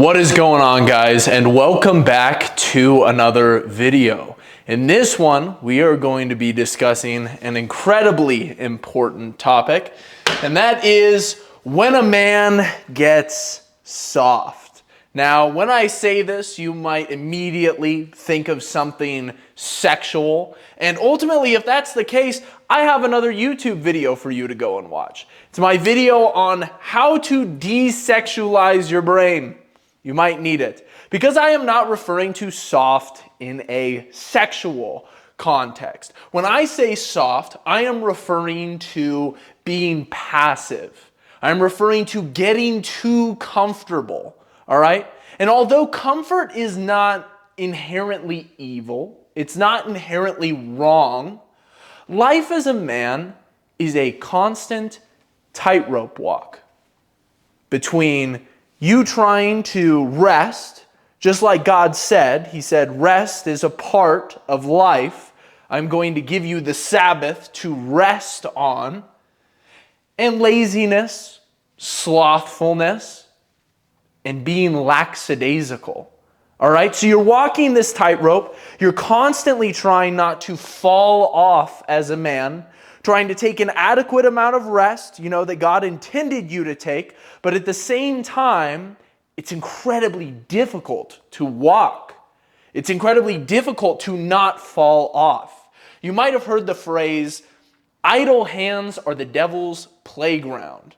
What is going on, guys, and welcome back to another video. In this one, we are going to be discussing an incredibly important topic, and that is when a man gets soft. Now, when I say this, you might immediately think of something sexual, and ultimately, if that's the case, I have another YouTube video for you to go and watch. It's my video on how to desexualize your brain. You might need it. Because I am not referring to soft in a sexual context. When I say soft, I am referring to being passive. I'm referring to getting too comfortable, all right? And although comfort is not inherently evil, it's not inherently wrong, life as a man is a constant tightrope walk between you trying to rest, just like God said. He said, rest is a part of life. I'm going to give you the Sabbath to rest on. And laziness, slothfulness, and being lackadaisical. All right, so you're walking this tightrope. You're constantly trying not to fall off as a man, trying to take an adequate amount of rest, that God intended you to take, but at the same time, it's incredibly difficult to walk. It's incredibly difficult to not fall off. You might have heard the phrase, idle hands are the devil's playground.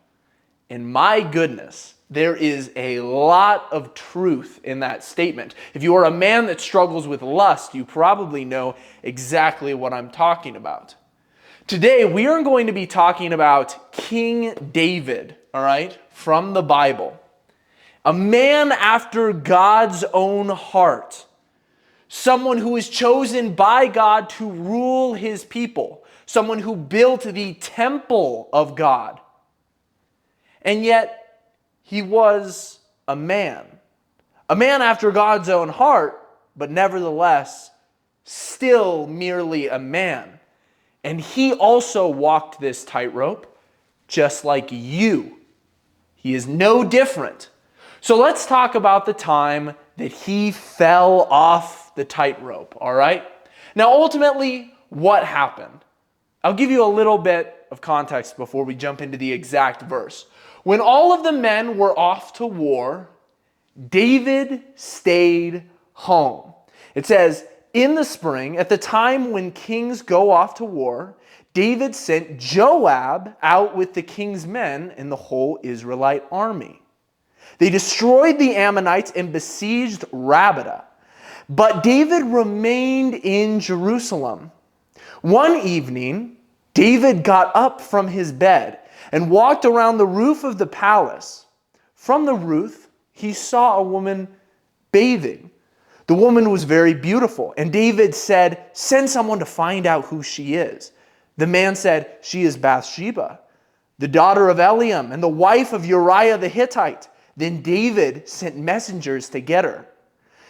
And my goodness, there is a lot of truth in that statement. If you are a man that struggles with lust, you probably know exactly what I'm talking about. Today, we are going to be talking about King David, all right, from the Bible. A man after God's own heart. Someone who is chosen by God to rule his people. Someone who built the temple of God. And yet, he was a man. A man after God's own heart, but nevertheless, still merely a man. And he also walked this tightrope just like you. He is no different. So let's talk about the time that he fell off the tightrope, all right? Now, ultimately, what happened? I'll give you a little bit of context before we jump into the exact verse. When all of the men were off to war, David stayed home. It says, in the spring, at the time when kings go off to war, David sent Joab out with the king's men and the whole Israelite army. They destroyed the Ammonites and besieged Rabbah. But David remained in Jerusalem. One evening, David got up from his bed and walked around the roof of the palace. From the roof, he saw a woman bathing. The woman was very beautiful, and David said, send someone to find out who she is. The man said, she is Bathsheba, the daughter of Eliam, and the wife of Uriah the Hittite. Then David sent messengers to get her.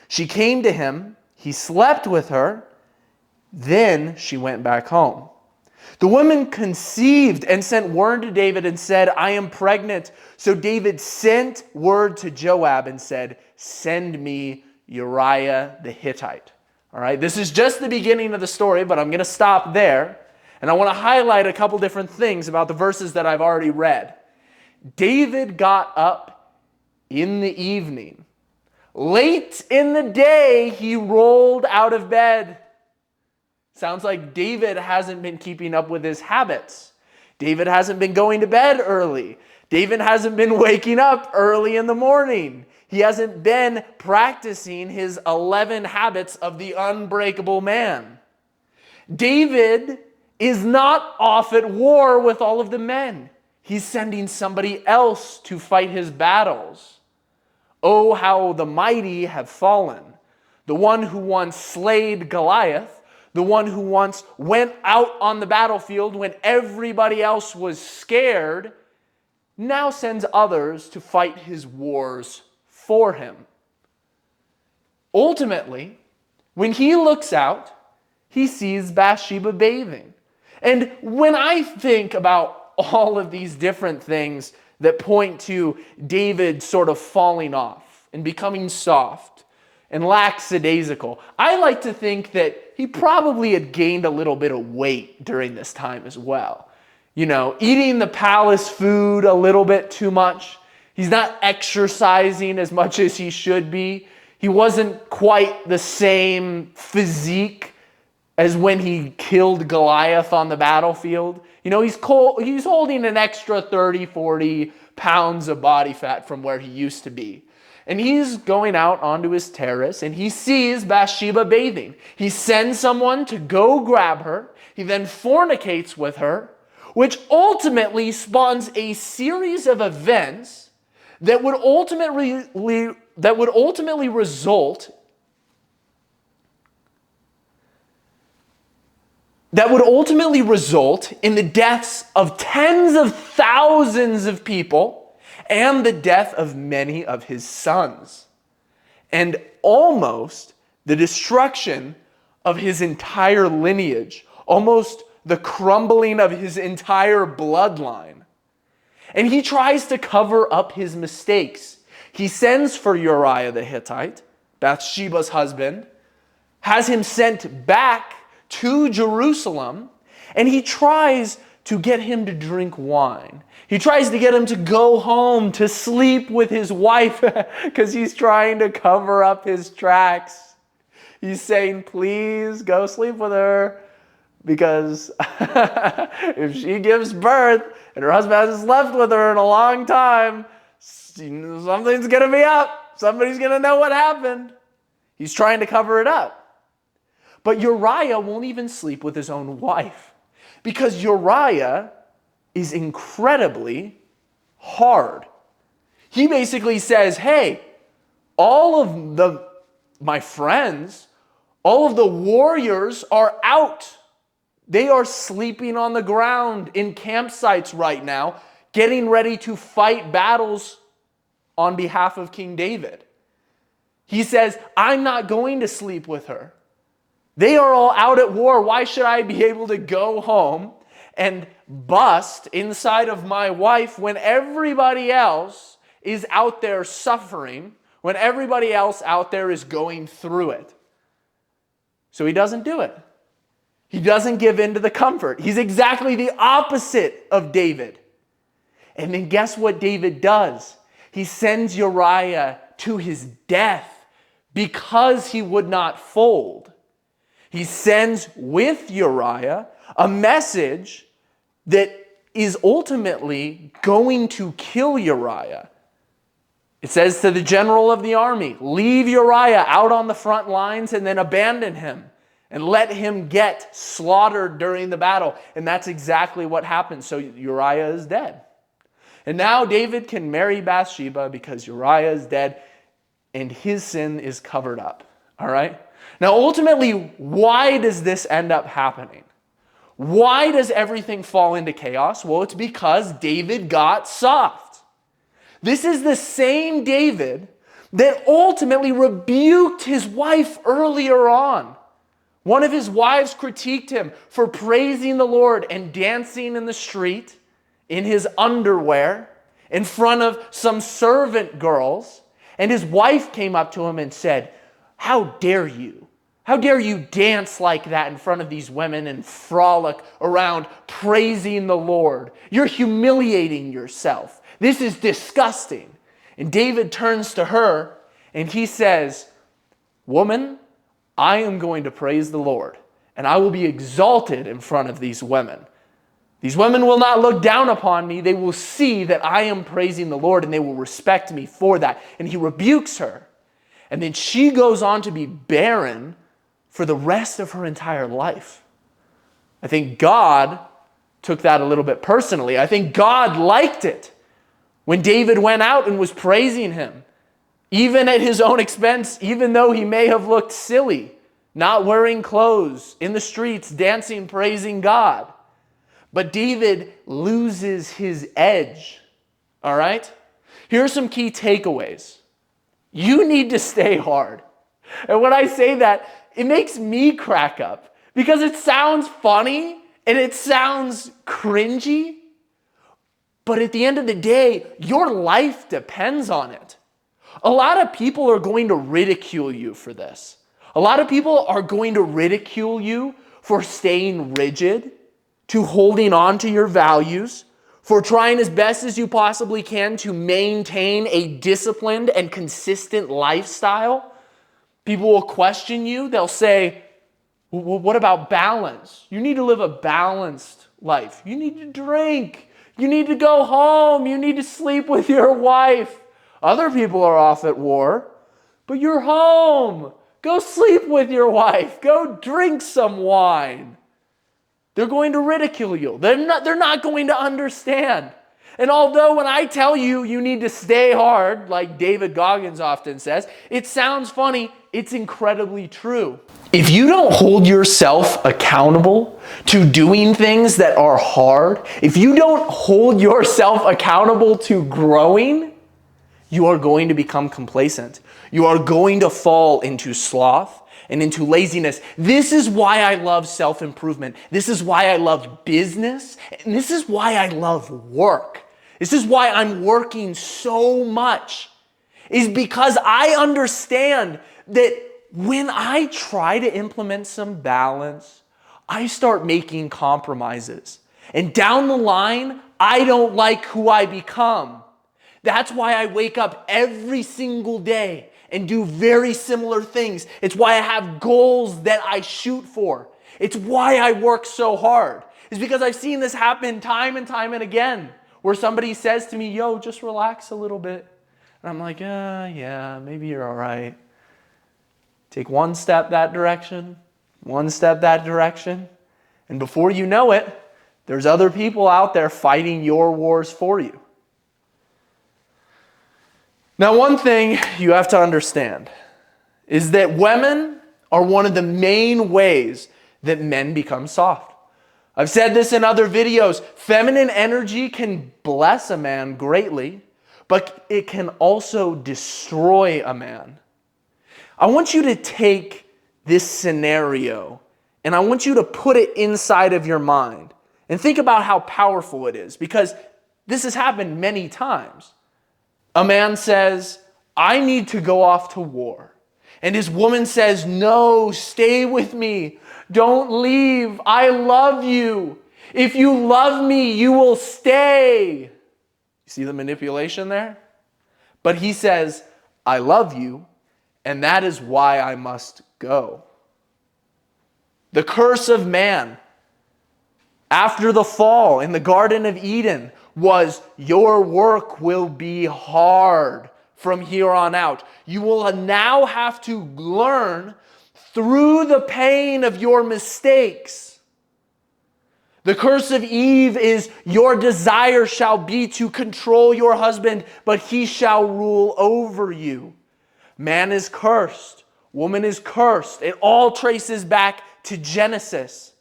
She came to him, he slept with her, then she went back home. The woman conceived and sent word to David and said, I am pregnant. So David sent word to Joab and said, send me Uriah the Hittite. All right, this is just the beginning of the story, but I'm going to stop there. And I want to highlight a couple different things about the verses that I've already read. David got up in the evening. Late in the day, he rolled out of bed. Sounds like David hasn't been keeping up with his habits. David hasn't been going to bed early. David hasn't been waking up early in the morning. He hasn't been practicing his 11 habits of the unbreakable man. David is not off at war with all of the men. He's sending somebody else to fight his battles. Oh, how the mighty have fallen. The one who once slayed Goliath, the one who once went out on the battlefield when everybody else was scared, now sends others to fight his wars for him. Ultimately, when he looks out, he sees Bathsheba bathing. And when I think about all of these different things that point to David sort of falling off, and becoming soft and lackadaisical. I like to think that he probably had gained a little bit of weight during this time as well. You know, eating the palace food a little bit too much. He's not exercising as much as he should be. He wasn't quite the same physique as when he killed Goliath on the battlefield. You know, he's holding an extra 30, 40 pounds of body fat from where he used to be. And he's going out onto his terrace and he sees Bathsheba bathing. He sends someone to go grab her. He then fornicates with her, which ultimately spawns a series of events that would ultimately result in the deaths of tens of thousands of people and the death of many of his sons, and almost the destruction of his entire lineage, almost the crumbling of his entire bloodline. And he tries to cover up his mistakes. He sends for Uriah the Hittite, Bathsheba's husband, has him sent back to Jerusalem, and he tries to get him to drink wine. He tries to get him to go home to sleep with his wife because he's trying to cover up his tracks. He's saying, please go sleep with her because if she gives birth and her husband hasn't slept with her in a long time, something's going to be up. Somebody's going to know what happened. He's trying to cover it up. But Uriah won't even sleep with his own wife because Uriah is incredibly hard. He basically says, hey, all of my friends, all of the warriors are out. They are sleeping on the ground in campsites right now, getting ready to fight battles on behalf of King David. He says, I'm not going to sleep with her. They are all out at war. Why should I be able to go home and bust inside of my wife when everybody else is out there suffering, when everybody else out there is going through it? So he doesn't do it. He doesn't give in to the comfort. He's exactly the opposite of David. And then guess what David does? He sends Uriah to his death because he would not fold. He sends with Uriah a message that is ultimately going to kill Uriah. It says to the general of the army, leave Uriah out on the front lines and then abandon him and let him get slaughtered during the battle. And that's exactly what happened. So Uriah is dead. And now David can marry Bathsheba because Uriah is dead and his sin is covered up. All right? Now, ultimately, why does this end up happening? Why does everything fall into chaos? Well, it's because David got soft. This is the same David that ultimately rebuked his wife earlier on. One of his wives critiqued him for praising the Lord and dancing in the street in his underwear in front of some servant girls. And his wife came up to him and said, how dare you? How dare you dance like that in front of these women and frolic around praising the Lord? You're humiliating yourself. This is disgusting. And David turns to her and he says, woman, I am going to praise the Lord and I will be exalted in front of these women. These women will not look down upon me. They will see that I am praising the Lord and they will respect me for that. And he rebukes her. And then she goes on to be barren for the rest of her entire life. I think God took that a little bit personally. I think God liked it when David went out and was praising him, even at his own expense, even though he may have looked silly, not wearing clothes, in the streets, dancing, praising God. But David loses his edge, all right? Here are some key takeaways. You need to stay hard. And when I say that, it makes me crack up because it sounds funny and it sounds cringy. But at the end of the day, your life depends on it. A lot of people are going to ridicule you for this. A lot of people are going to ridicule you for staying rigid, to holding on to your values, for trying as best as you possibly can to maintain a disciplined and consistent lifestyle. People will question you. They'll say, well, what about balance? You need to live a balanced life. You need to drink. You need to go home. You need to sleep with your wife. Other people are off at war, but you're home. Go sleep with your wife. Go drink some wine. They're going to ridicule you. They're not going to understand. And although when I tell you you need to stay hard, like David Goggins often says, it sounds funny, it's incredibly true. If you don't hold yourself accountable to doing things that are hard, if you don't hold yourself accountable to growing, you are going to become complacent. You are going to fall into sloth and into laziness. This is why I love self-improvement. This is why I love business. And this is why I love work. This is why I'm working so much. Is because I understand that when I try to implement some balance, I start making compromises. And down the line, I don't like who I become. That's why I wake up every single day and do very similar things. It's why I have goals that I shoot for. It's why I work so hard. It's because I've seen this happen time and time and again, where somebody says to me, yo, just relax a little bit. And I'm like, yeah, maybe you're all right. Take one step that direction, one step that direction. And before you know it, there's other people out there fighting your wars for you. Now, one thing you have to understand is that women are one of the main ways that men become soft. I've said this in other videos. Feminine energy can bless a man greatly, but it can also destroy a man. I want you to take this scenario and I want you to put it inside of your mind and think about how powerful it is, because this has happened many times. A man says, I need to go off to war. And his woman says, no, stay with me. Don't leave. I love you. If you love me, you will stay. You see the manipulation there? But he says, I love you, and that is why I must go. The curse of man after the fall in the Garden of Eden was your work will be hard from here on out. You will now have to learn through the pain of your mistakes. The curse of Eve is your desire shall be to control your husband, but he shall rule over you. Man is cursed. Woman is cursed. It all traces back to Genesis.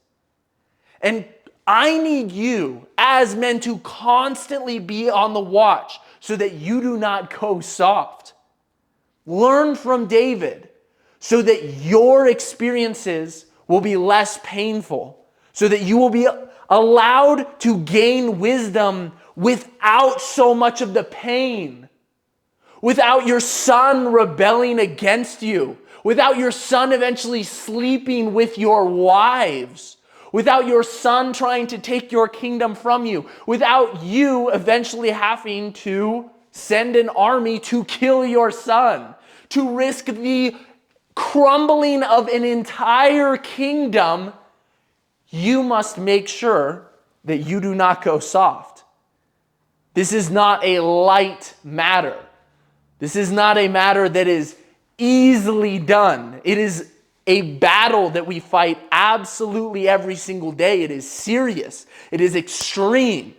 And I need you as men to constantly be on the watch so that you do not go soft. Learn from David so that your experiences will be less painful, so that you will be allowed to gain wisdom without so much of the pain, without your son rebelling against you, without your son eventually sleeping with your wives, without your son trying to take your kingdom from you, without you eventually having to send an army to kill your son, to risk the crumbling of an entire kingdom, you must make sure that you do not go soft. This is not a light matter. This is not a matter that is easily done. It is a battle that we fight absolutely every single day. It is serious. It is extreme.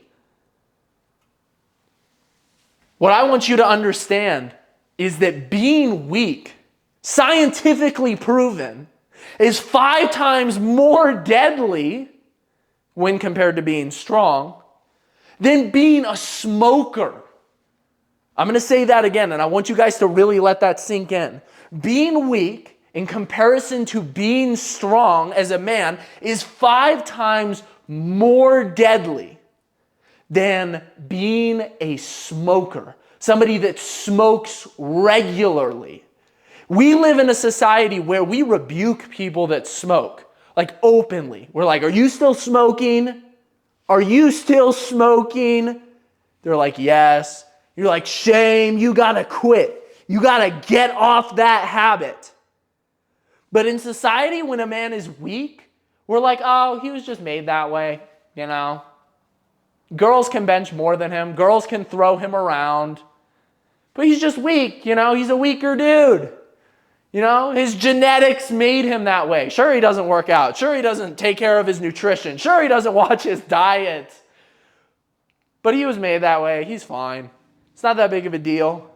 What I want you to understand is that being weak, scientifically proven, is 5 times more deadly when compared to being strong than being a smoker. I'm going to say that again, and I want you guys to really let that sink in. Being weak in comparison to being strong as a man is 5 times more deadly than being a smoker. somebody that smokes regularly. We live in a society where we rebuke people that smoke, like openly. We're like, are you still smoking? Are you still smoking? They're like, yes. You're like, shame, you gotta quit. You gotta get off that habit. But in society, when a man is weak, we're like, oh, he was just made that way, you know. Girls can bench more than him. Girls can throw him around. But he's just weak, you know. He's a weaker dude. You know, his genetics made him that way. Sure, he doesn't work out. Sure, he doesn't take care of his nutrition. Sure, he doesn't watch his diet. But he was made that way. He's fine. It's not that big of a deal.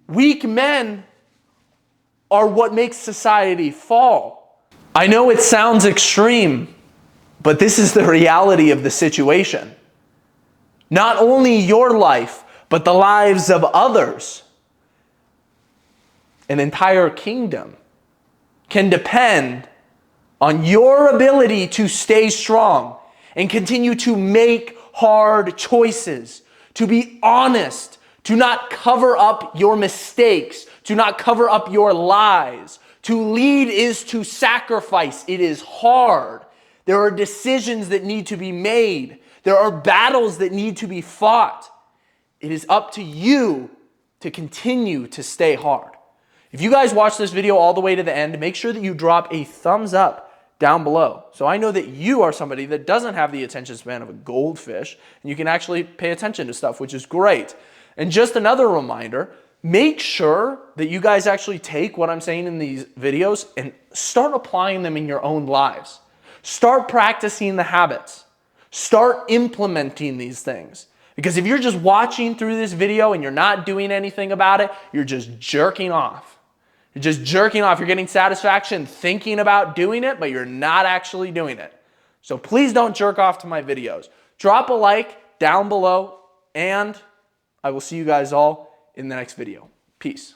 Weak men are what makes society fall. I know it sounds extreme, but this is the reality of the situation. Not only your life, but the lives of others. An entire kingdom can depend on your ability to stay strong and continue to make hard choices, to be honest, to not cover up your mistakes, to not cover up your lies. To lead is to sacrifice. It is hard. There are decisions that need to be made. There are battles that need to be fought. It is up to you to continue to stay hard. If you guys watch this video all the way to the end, make sure that you drop a thumbs up down below. So I know that you are somebody that doesn't have the attention span of a goldfish, and you can actually pay attention to stuff, which is great. And just another reminder, make sure that you guys actually take what I'm saying in these videos and start applying them in your own lives. Start practicing the habits. Start implementing these things. Because if you're just watching through this video and you're not doing anything about it, you're just jerking off. You're just jerking off. You're getting satisfaction thinking about doing it, but you're not actually doing it. So please don't jerk off to my videos. Drop a like down below, and I will see you guys all in the next video. Peace.